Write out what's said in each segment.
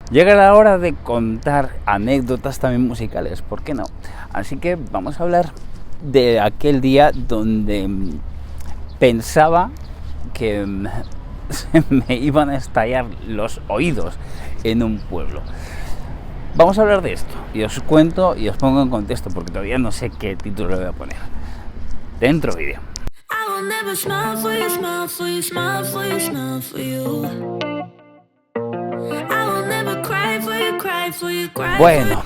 Llega la hora de contar anécdotas también musicales, ¿por qué no? Así que vamos a hablar de aquel día donde pensaba que se me iban a estallar los oídos en un pueblo. Vamos a hablar de esto y os cuento y os pongo en contexto porque todavía no sé qué título le voy a poner. Dentro vídeo. Bueno,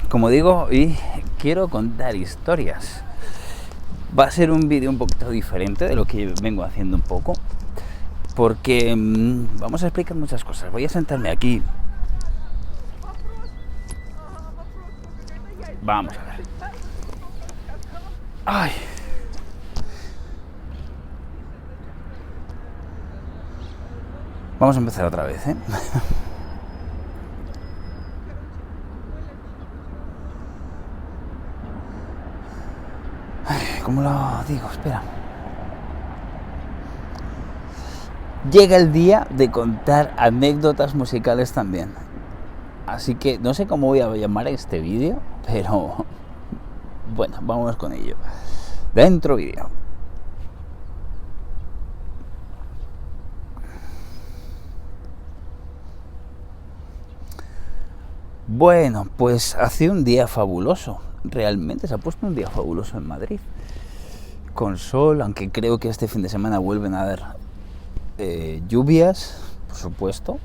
como digo, y quiero contar historias. Va a ser un vídeo un poquito diferente de lo que vengo haciendo un poco, porque vamos a explicar muchas cosas. Voy a sentarme aquí. Vamos a ver. Ay. Vamos a empezar otra vez, ¿eh? Ay, ¿cómo lo digo? Espera. Llega el día de contar anécdotas musicales también. Así que no sé cómo voy a llamar este vídeo, pero bueno, vamos con ello. Dentro vídeo. Bueno, pues hace un día fabuloso. Realmente se ha puesto un día fabuloso en Madrid. Con sol, aunque creo que este fin de semana vuelven a haber lluvias, por supuesto.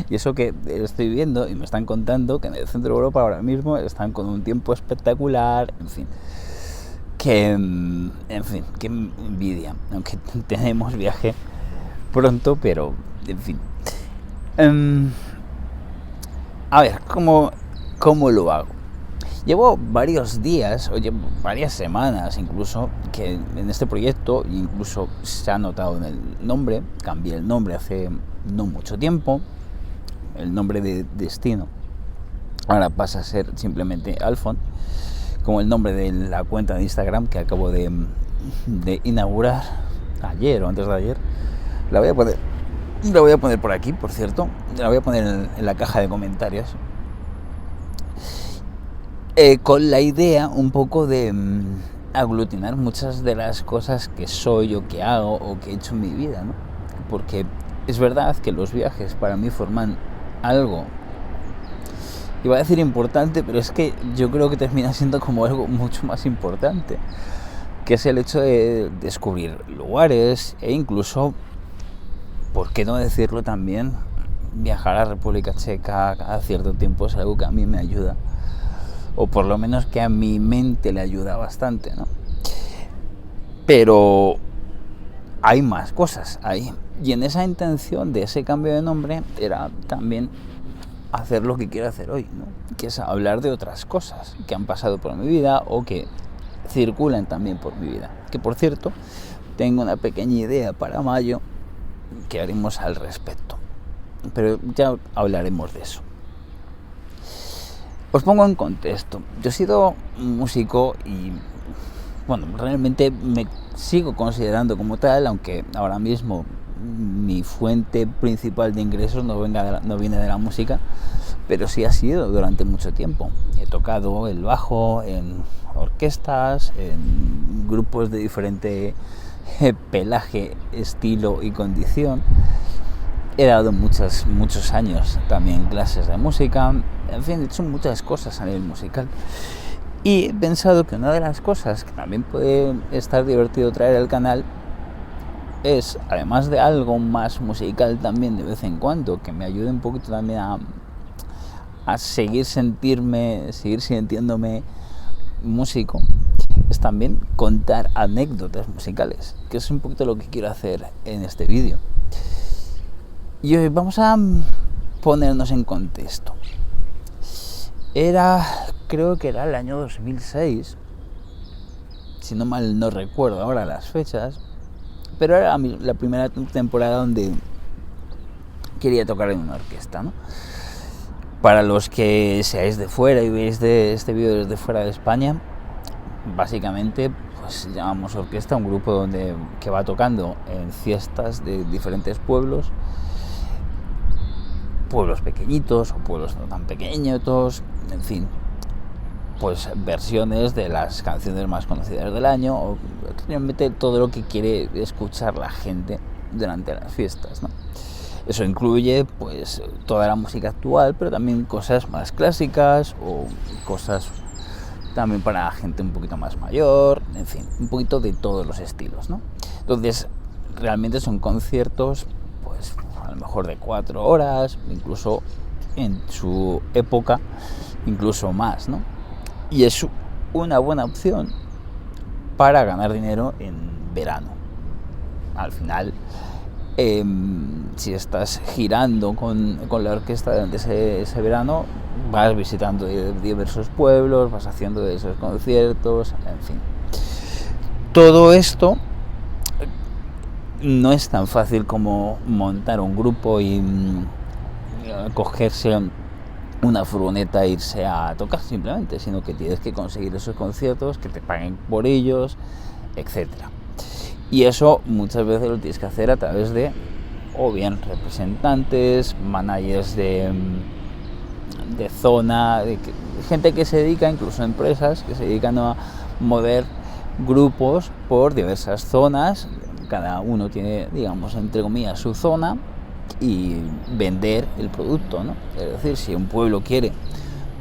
Y eso que estoy viendo y me están contando que en el centro de Europa ahora mismo están con un tiempo espectacular, en fin. Que envidia. Aunque tenemos viaje pronto, pero en fin. A ver, ¿cómo lo hago? Llevo varios días, o llevo varias semanas incluso, que en este proyecto, incluso se ha notado en el nombre, cambié el nombre hace no mucho tiempo, el nombre de Destino, ahora pasa a ser simplemente Alfon, como el nombre de la cuenta de Instagram que acabo de inaugurar ayer o antes de ayer. La voy a poner por aquí, por cierto, la voy a poner en la caja de comentarios. Con la idea un poco de aglutinar muchas de las cosas que soy o que hago o que he hecho en mi vida, ¿no? Porque es verdad que los viajes para mí forman algo, iba a decir importante, pero es que yo creo que termina siendo como algo mucho más importante, que es el hecho de descubrir lugares e incluso, ¿por qué no decirlo también? Viajar a República Checa cada cierto tiempo es algo que a mí me ayuda, o por lo menos que a mi mente le ayuda bastante, ¿no? Pero hay más cosas ahí, y en esa intención de ese cambio de nombre era también hacer lo que quiero hacer hoy, ¿no? Que es hablar de otras cosas que han pasado por mi vida o que circulan también por mi vida, que por cierto tengo una pequeña idea para mayo que haremos al respecto, pero ya hablaremos de eso. Os pongo en contexto. Yo he sido músico y, bueno, realmente me sigo considerando como tal, aunque ahora mismo mi fuente principal de ingresos no viene de la música, pero sí ha sido durante mucho tiempo. He tocado el bajo en orquestas, en grupos de diferente pelaje, estilo y condición. He dado muchos años también clases de música, en fin, he hecho muchas cosas a nivel musical. Y he pensado que una de las cosas que también puede estar divertido traer al canal es, además de algo más musical también de vez en cuando, que me ayude un poquito también a seguir sintiéndome músico, es también contar anécdotas musicales, que es un poquito lo que quiero hacer en este vídeo. Y hoy vamos a ponernos en contexto. Creo que era el año 2006, si no mal no recuerdo ahora las fechas, pero era la primera temporada donde quería tocar en una orquesta, ¿no? Para los que seáis de fuera y veis este vídeo desde fuera de España, básicamente pues llamamos orquesta a un grupo que va tocando en fiestas de diferentes pueblos pueblos pequeñitos o pueblos no tan pequeños, en fin, pues versiones de las canciones más conocidas del año, o realmente todo lo que quiere escuchar la gente durante las fiestas, ¿no? Eso incluye pues toda la música actual, pero también cosas más clásicas o cosas también para gente un poquito más mayor, en fin, un poquito de todos los estilos, ¿no? Entonces, realmente son conciertos, pues a lo mejor de 4 horas, incluso en su época, incluso más, ¿no? Y es una buena opción para ganar dinero en verano. Al final, si estás girando con la orquesta durante ese verano, vas visitando diversos pueblos, vas haciendo esos conciertos, en fin. Todo esto no es tan fácil como montar un grupo y cogerse una furgoneta e irse a tocar simplemente, sino que tienes que conseguir esos conciertos, que te paguen por ellos, etcétera. Y eso muchas veces lo tienes que hacer a través de o bien representantes, managers de zona, gente que se dedica, incluso empresas que se dedican a mover grupos por diversas zonas. Cada uno tiene, digamos, entre comillas, su zona, y vender el producto, ¿no? Es decir, si un pueblo quiere,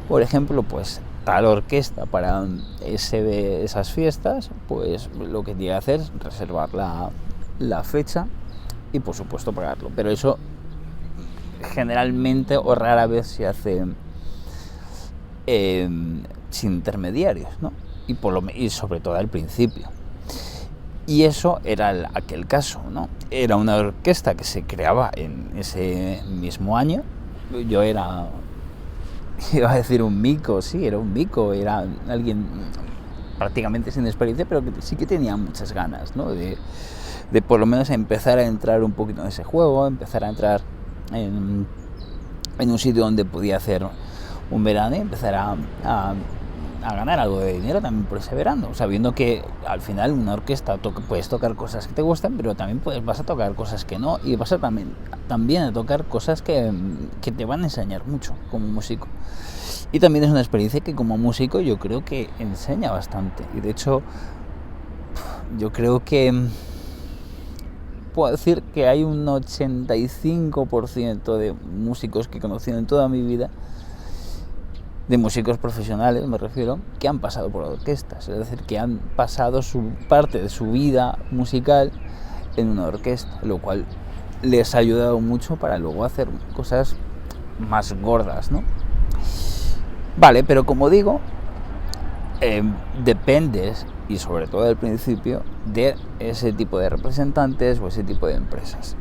por ejemplo, pues tal orquesta para esas fiestas, pues lo que tiene que hacer es reservar la fecha y por supuesto pagarlo. Pero eso generalmente o rara vez se hace sin intermediarios, ¿no? Y sobre todo al principio. Y eso era aquel caso, ¿no? Era una orquesta que se creaba en ese mismo año. Yo iba a decir un mico, sí, era un mico, era alguien prácticamente sin experiencia, pero que sí que tenía muchas ganas, ¿no? De por lo menos empezar a entrar un poquito en ese juego, empezar a entrar en un sitio donde podía hacer un verano y empezar a ganar algo de dinero también por ese verano, sabiendo que al final una orquesta puedes tocar cosas que te gustan, pero también vas a tocar cosas que no, y vas a también a tocar cosas que te van a enseñar mucho como músico. Y también es una experiencia que como músico yo creo que enseña bastante, y de hecho yo creo que puedo decir que hay un 85% de músicos que he conocido en toda mi vida, de músicos profesionales me refiero, que han pasado por orquestas, es decir, que han pasado parte de su vida musical en una orquesta, lo cual les ha ayudado mucho para luego hacer cosas más gordas, ¿no? Vale, pero como digo, dependes, y sobre todo al principio, de ese tipo de representantes o ese tipo de empresas.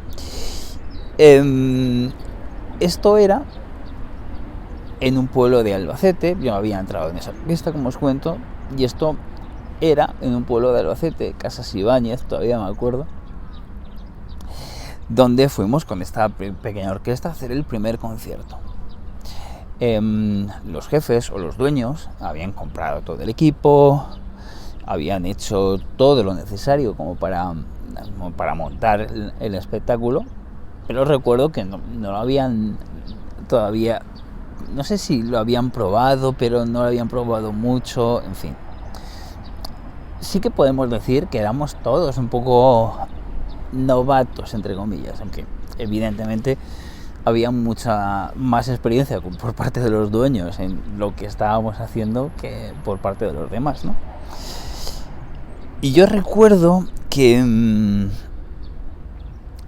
Esto era en un pueblo de Albacete. Yo había entrado en esa orquesta, como os cuento, y esto era en un pueblo de Albacete, Casas Ibáñez, todavía me acuerdo, donde fuimos con esta pequeña orquesta a hacer el primer concierto. Los jefes o los dueños habían comprado todo el equipo, habían hecho todo lo necesario como para montar el espectáculo, pero recuerdo que no lo habían todavía, no sé si lo habían probado, pero no lo habían probado mucho, en fin. Sí que podemos decir que éramos todos un poco novatos, entre comillas, aunque evidentemente había mucha más experiencia por parte de los dueños en lo que estábamos haciendo que por parte de los demás, ¿no? Y yo recuerdo que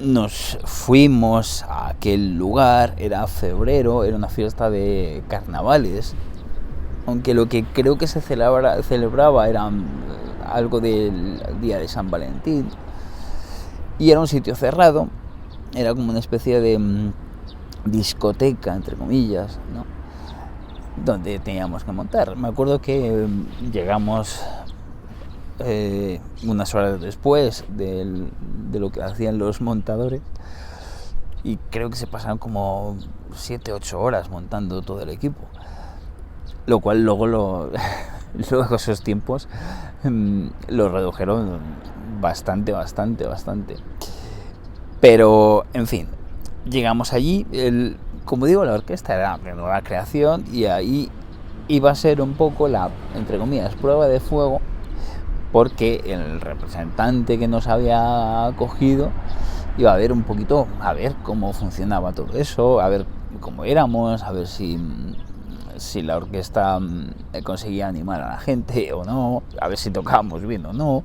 nos fuimos a aquel lugar, era febrero, era una fiesta de carnavales, aunque lo que creo que se celebraba era algo del día de San Valentín, y era un sitio cerrado, era como una especie de discoteca, entre comillas, ¿no? Donde teníamos que montar. Me acuerdo que llegamos unas horas después de lo que hacían los montadores, y creo que se pasaron como 7-8 horas montando todo el equipo, lo cual luego esos tiempos lo redujeron bastante, pero en fin, llegamos allí. como digo, la orquesta era de nueva creación y ahí iba a ser un poco la, entre comillas, prueba de fuego, porque el representante que nos había acogido iba a ver un poquito, a ver cómo funcionaba todo eso, a ver cómo éramos, a ver si la orquesta conseguía animar a la gente o no, a ver si tocábamos bien o no,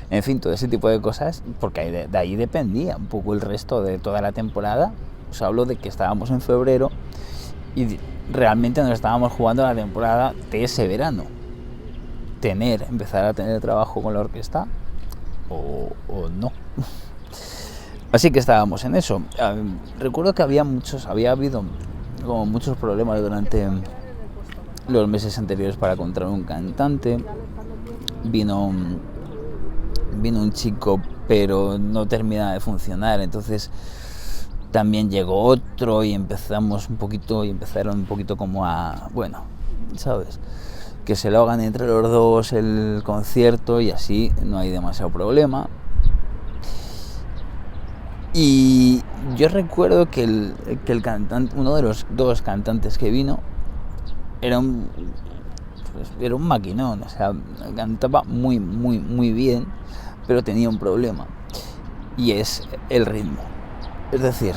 en fin, todo ese tipo de cosas, porque de ahí dependía un poco el resto de toda la temporada. Os hablo de que estábamos en febrero y realmente nos estábamos jugando la temporada de ese verano. Empezar a tener trabajo con la orquesta o no. Así que estábamos en eso. Recuerdo que había habido como muchos problemas durante los meses anteriores para encontrar un cantante. Vino un chico, pero no terminaba de funcionar, entonces también llegó otro y empezaron un poquito como a, bueno, ¿sabes? Que se lo hagan entre los dos el concierto y así no hay demasiado problema. Y yo recuerdo que el cantante, uno de los dos cantantes que vino, era un maquinón, o sea, cantaba muy, muy, muy bien, pero tenía un problema, y es el ritmo. Es decir,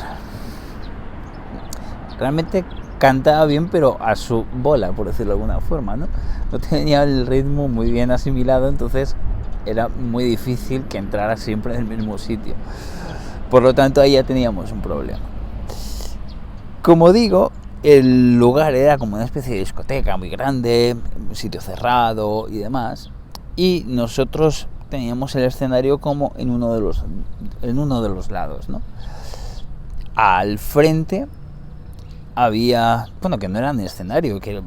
realmente cantaba bien, pero a su bola, por decirlo de alguna forma, ¿no? No tenía el ritmo muy bien asimilado, entonces era muy difícil que entrara siempre en el mismo sitio. Por lo tanto, ahí ya teníamos un problema. Como digo, el lugar era como una especie de discoteca muy grande, un sitio cerrado y demás, y nosotros teníamos el escenario como en uno de los lados, ¿no? Al frente había, bueno, que no era un escenario, que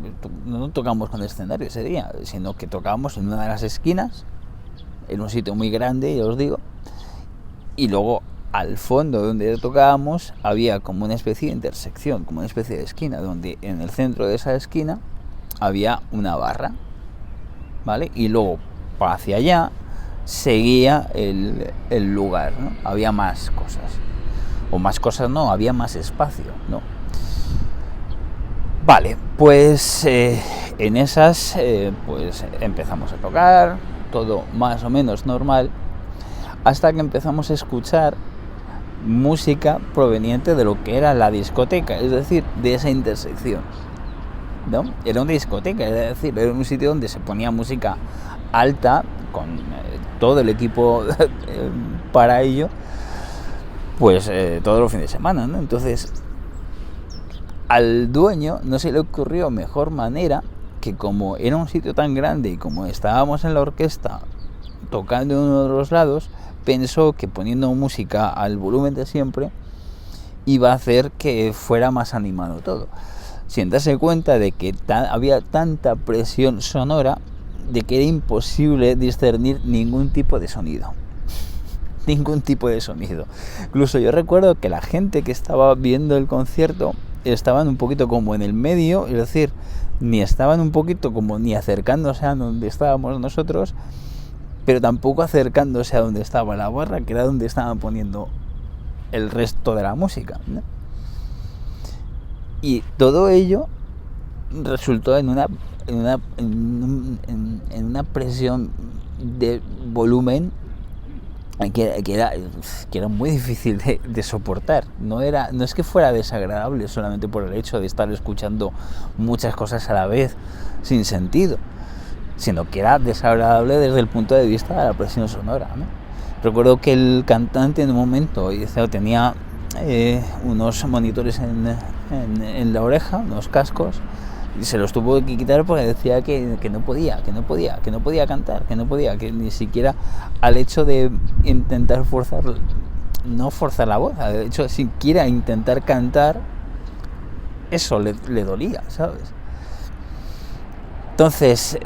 no tocamos con escenario ese día, sino que tocábamos en una de las esquinas, en un sitio muy grande, ya os digo, y luego al fondo donde tocábamos había como una especie de intersección, como una especie de esquina, donde en el centro de esa esquina había una barra, ¿vale? Y luego hacia allá seguía el lugar, ¿no? Había más cosas, o más cosas no, había más espacio, ¿no? Vale, pues en esas pues empezamos a tocar, todo más o menos normal, hasta que empezamos a escuchar música proveniente de lo que era la discoteca, es decir, de esa intersección, ¿no? Era una discoteca, es decir, era un sitio donde se ponía música alta, con todo el equipo para ello, pues todos los fines de semana, ¿no? Entonces, al dueño no se le ocurrió mejor manera que, como era un sitio tan grande y como estábamos en la orquesta tocando en uno de los lados, pensó que poniendo música al volumen de siempre iba a hacer que fuera más animado todo, sin darse cuenta de que había tanta presión sonora de que era imposible discernir ningún tipo de sonido. Ningún tipo de sonido. Incluso yo recuerdo que la gente que estaba viendo el concierto estaban un poquito como en el medio, es decir, ni estaban un poquito como ni acercándose a donde estábamos nosotros, pero tampoco acercándose a donde estaba la barra, que era donde estaban poniendo el resto de la música, ¿no? Y todo ello resultó en una presión de volumen que era muy difícil de soportar. No es que fuera desagradable solamente por el hecho de estar escuchando muchas cosas a la vez sin sentido, sino que era desagradable desde el punto de vista de la presión sonora, ¿no? Recuerdo que el cantante en un momento tenía unos monitores en la oreja, unos cascos, y se los tuvo que quitar porque decía que no podía cantar, que ni siquiera al hecho de intentar no forzar la voz, de hecho siquiera intentar cantar, eso le dolía, ¿sabes? Entonces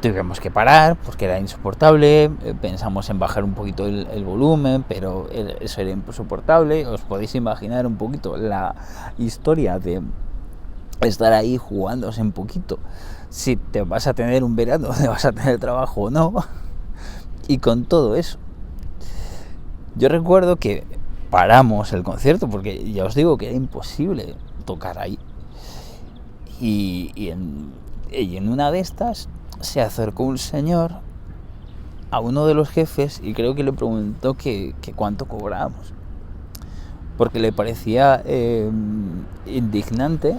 tuvimos que parar porque era insoportable. Pensamos en bajar un poquito el volumen, pero eso era insoportable. Os podéis imaginar un poquito la historia de estar ahí jugándose un poquito si te vas a tener un verano, te vas a tener trabajo o no. Y con todo eso, yo recuerdo que paramos el concierto porque ya os digo que era imposible tocar ahí. Y en una de estas se acercó un señor a uno de los jefes y creo que le preguntó que cuánto cobrábamos, porque le parecía indignante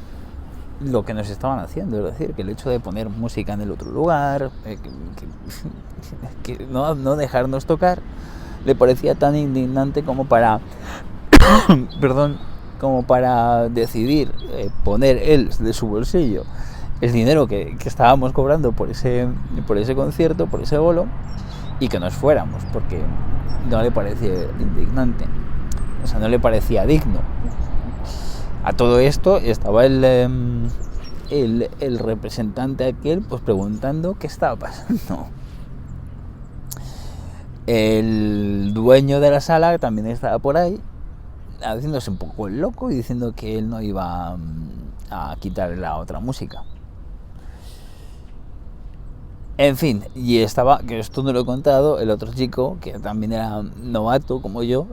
lo que nos estaban haciendo, es decir, que el hecho de poner música en el otro lugar, que no dejarnos tocar, le parecía tan indignante como para perdón, como para decidir poner él de su bolsillo el dinero que estábamos cobrando por ese concierto, por ese bolo, y que nos fuéramos, porque no le parecía indignante, o sea, no le parecía digno. A todo esto estaba el representante aquel pues preguntando qué estaba pasando. El dueño de la sala también estaba por ahí haciéndose un poco el loco y diciendo que él no iba a quitar la otra música. En fin, y estaba, que esto no lo he contado, el otro chico, que también era novato como yo,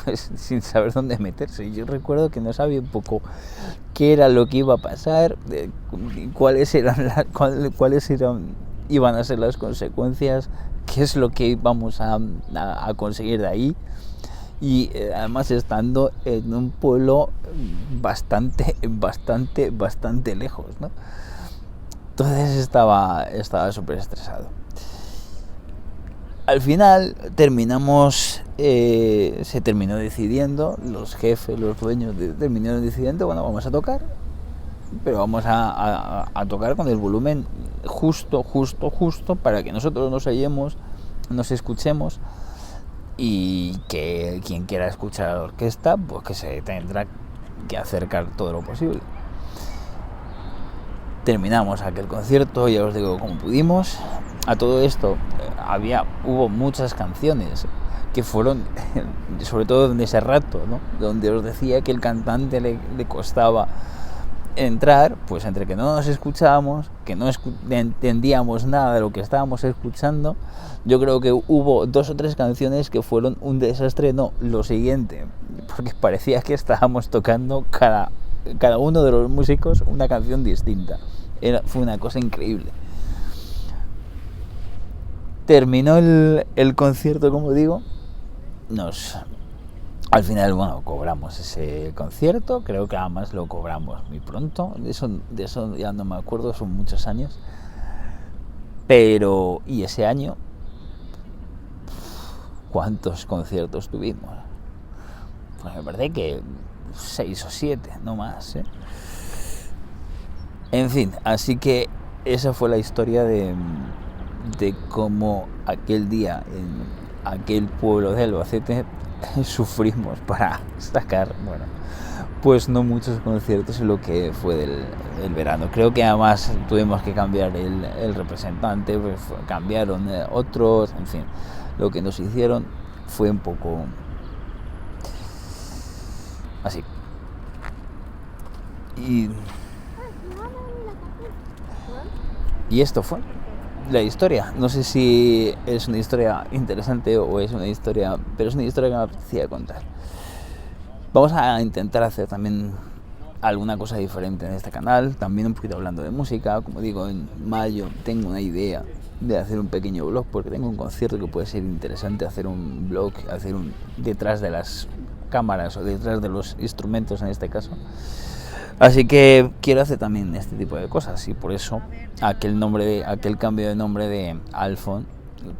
pues sin saber dónde meterse. Yo recuerdo que no sabía un poco qué era lo que iba a pasar, cuáles iban a ser las consecuencias, qué es lo que íbamos a conseguir de ahí. Y además estando en un pueblo bastante lejos, ¿no? Entonces estaba súper estresado. Al final terminamos, se terminó decidiendo, los jefes, los dueños terminaron decidiendo, bueno, vamos a tocar, pero vamos a tocar con el volumen justo para que nosotros nos escuchemos, y que quien quiera escuchar a la orquesta pues que se tendrá que acercar todo lo posible. Terminamos aquel concierto, ya os digo, como pudimos. A todo esto hubo muchas canciones que fueron, sobre todo en ese rato, ¿no?, donde os decía que el cantante le costaba entrar, pues entre que no nos escuchábamos, que no entendíamos nada de lo que estábamos escuchando. Yo creo que hubo 2 o 3 canciones que fueron un desastre, no, lo siguiente, porque parecía que estábamos tocando cada uno de los músicos una canción distinta. Fue una cosa increíble. Terminó el concierto, como digo, al final, bueno, cobramos ese concierto, creo que además lo cobramos muy pronto, de eso ya no me acuerdo, son muchos años, pero, y ese año, ¿cuántos conciertos tuvimos? Pues me parece que 6 o 7, no más, ¿eh? En fin, así que esa fue la historia de cómo aquel día en aquel pueblo de Albacete sufrimos para sacar, bueno, pues no muchos conciertos en lo que fue del verano. Creo que además tuvimos que cambiar el representante, pues cambiaron otros, en fin, lo que nos hicieron fue un poco así. Y esto fue la historia. No sé si es una historia interesante o es una historia, pero es una historia que me apetecía contar. Vamos a intentar hacer también alguna cosa diferente en este canal, también un poquito hablando de música. Como digo, en mayo tengo una idea de hacer un pequeño blog, porque tengo un concierto que puede ser interesante hacer un blog, hacer un detrás de las cámaras o detrás de los instrumentos en este caso. Así que quiero hacer también este tipo de cosas, y por eso aquel cambio de nombre de Alfon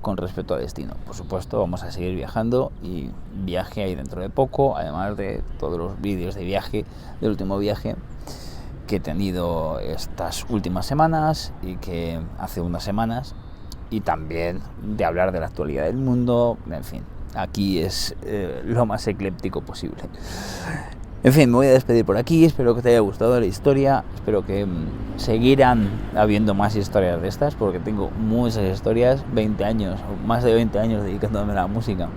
con respecto a destino. Por supuesto, vamos a seguir viajando, y viaje ahí dentro de poco, además de todos los vídeos de viaje, del último viaje que he tenido estas últimas semanas y que hace unas semanas, y también de hablar de la actualidad del mundo. En fin, aquí es lo más ecléptico posible. En fin, me voy a despedir por aquí, espero que te haya gustado la historia, espero que seguirán habiendo más historias de estas, porque tengo muchas historias, 20 años, o más de 20 años dedicándome a la música,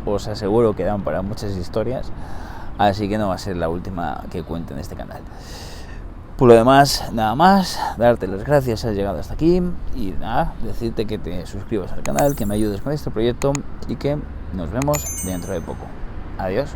os aseguro que dan para muchas historias, así que no va a ser la última que cuente en este canal. Por lo demás, nada más, darte las gracias si has llegado hasta aquí, y nada, decirte que te suscribas al canal, que me ayudes con este proyecto, y que nos vemos dentro de poco. Adiós.